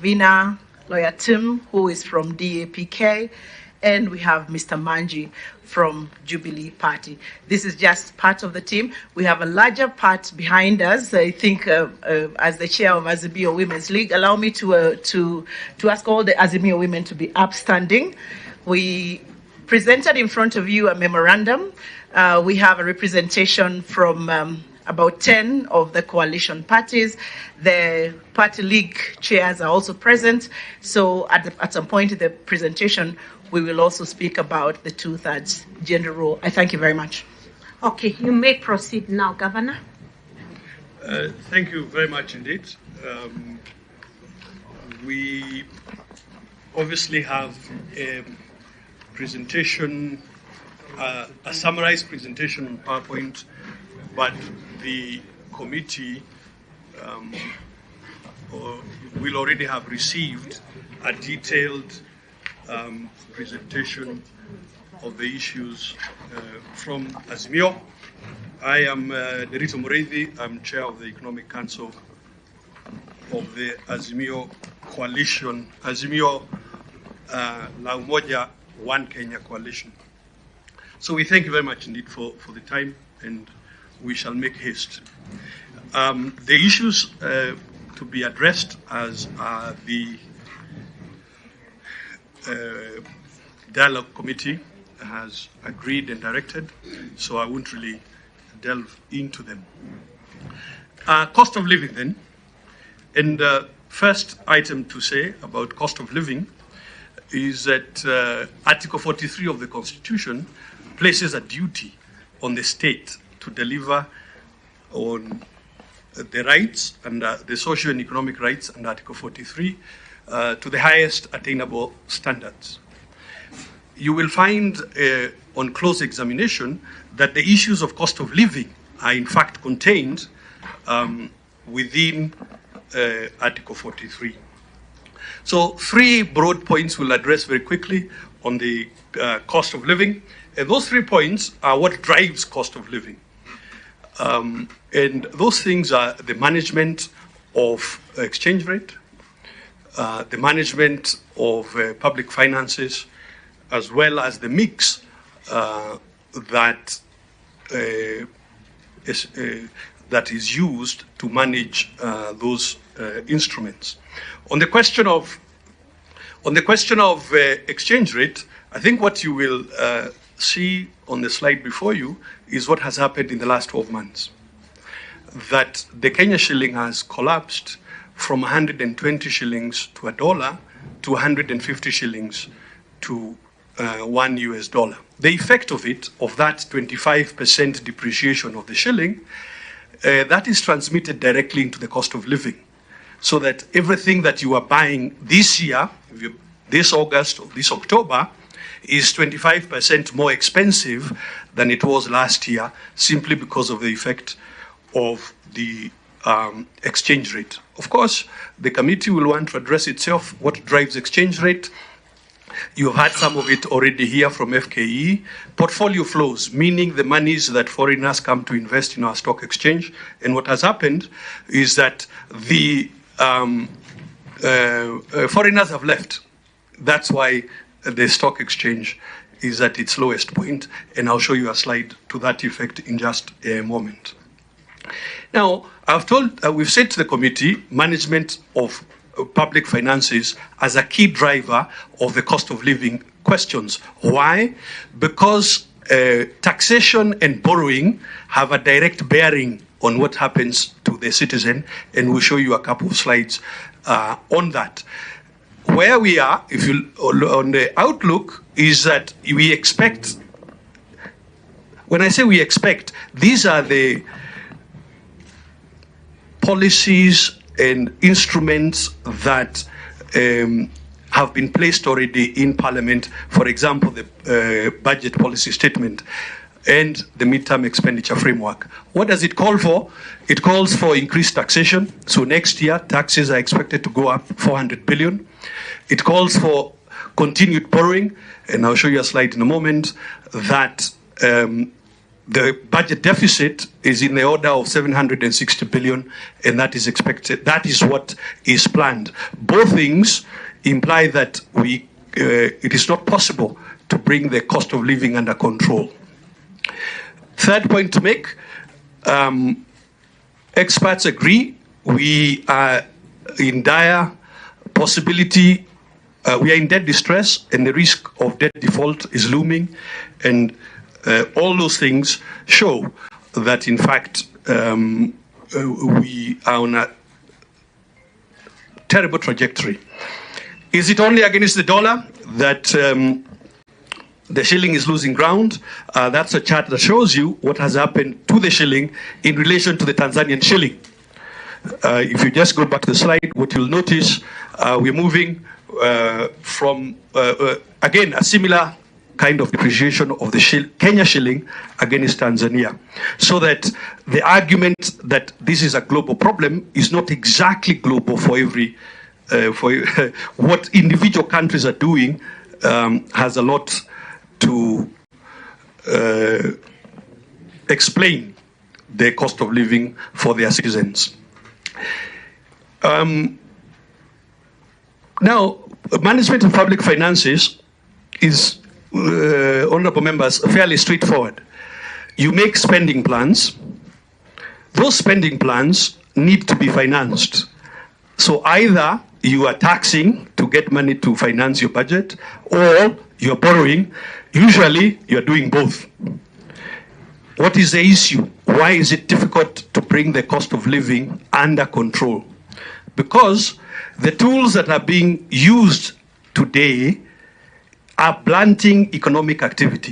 convener, Lawyer Tim, who is from DAPK, and we have Mr. Manji from Jubilee Party. This is just part of the team. We have a larger part behind us. I think as the chair of Azimio Women's League, allow me to ask all the Azimio women to be upstanding. We presented in front of you a memorandum. We have a representation from about 10 of the coalition parties. The party league chairs are also present. So at some point in the presentation, we will also speak about the 2/3 gender role. I thank you very much. Okay, you may proceed now, Governor. Thank you very much indeed. We obviously have a presentation, a summarized presentation on PowerPoint, but the committee will already have received a detailed presentation of the issues from Azimio. I am Derito Mureithi. I'm chair of the Economic Council of the Azimio Coalition, Azimio La Umoja One Kenya Coalition. So we thank you very much indeed for the time, and we shall make haste. The issues to be addressed as the dialogue committee has agreed and directed, so I won't really delve into them. Cost of living then. And the first item to say about cost of living is that Article 43 of the Constitution places a duty on the state to deliver on the rights and the social and economic rights under Article 43 to the highest attainable standards. You will find on close examination that the issues of cost of living are in fact contained within Article 43. So 3 broad points we'll address very quickly on the cost of living. And those 3 points are what drives cost of living. And those things are the management of exchange rate, the management of public finances, as well as the mix that is used to manage those instruments. On the question of exchange rate, I think what you will see on the slide before you is what has happened in the last 12 months. That the Kenya shilling has collapsed from 120 shillings to $1 to 150 shillings to $1. The effect of it, of that 25% depreciation of the shilling, that is transmitted directly into the cost of living. So that everything that you are buying this year, this August or this October, is 25% more expensive than it was last year, simply because of the effect of the exchange rate. Of course, the committee will want to address itself what drives exchange rate. You've had some of it already here from FKE. Portfolio flows, meaning the monies that foreigners come to invest in our stock exchange. And what has happened is that the foreigners have left. That's why the stock exchange is at its lowest point. And I'll show you a slide to that effect in just a moment. Now, we've said to the committee, management of public finances as a key driver of the cost of living questions. Why? Because taxation and borrowing have a direct bearing on what happens to the citizen, and we'll show you a couple of slides on that. Where we are, if you on the outlook, is that we expect. When I say we expect, these are the policies and instruments that have been placed already in Parliament. For example, the budget policy statement and the midterm expenditure framework. What does it call for? It calls for increased taxation. So next year, taxes are expected to go up 400 billion. It calls for continued borrowing, and I'll show you a slide in a moment, that the budget deficit is in the order of 760 billion, and that is expected. That is what is planned. Both things imply that it is not possible to bring the cost of living under control. Third point to make, experts agree we are in dire possibility, we are in debt distress, and the risk of debt default is looming, and all those things show that, in fact, we are on a terrible trajectory. Is it only against the dollar that the shilling is losing ground? That's a chart that shows you what has happened to the shilling in relation to the Tanzanian shilling. If you just go back to the slide, what you'll notice, we're moving from, again, a similar kind of depreciation of the Kenya shilling against Tanzania. So that the argument that this is a global problem is not exactly global for every, what individual countries are doing has a lot to explain the cost of living for their citizens. Now, management of public finances is, honorable members, fairly straightforward. You make spending plans. Those spending plans need to be financed. So either you are taxing to get money to finance your budget, or you're borrowing. Usually, you're doing both. What is the issue? Why is it difficult to bring the cost of living under control? Because the tools that are being used today are blunting economic activity.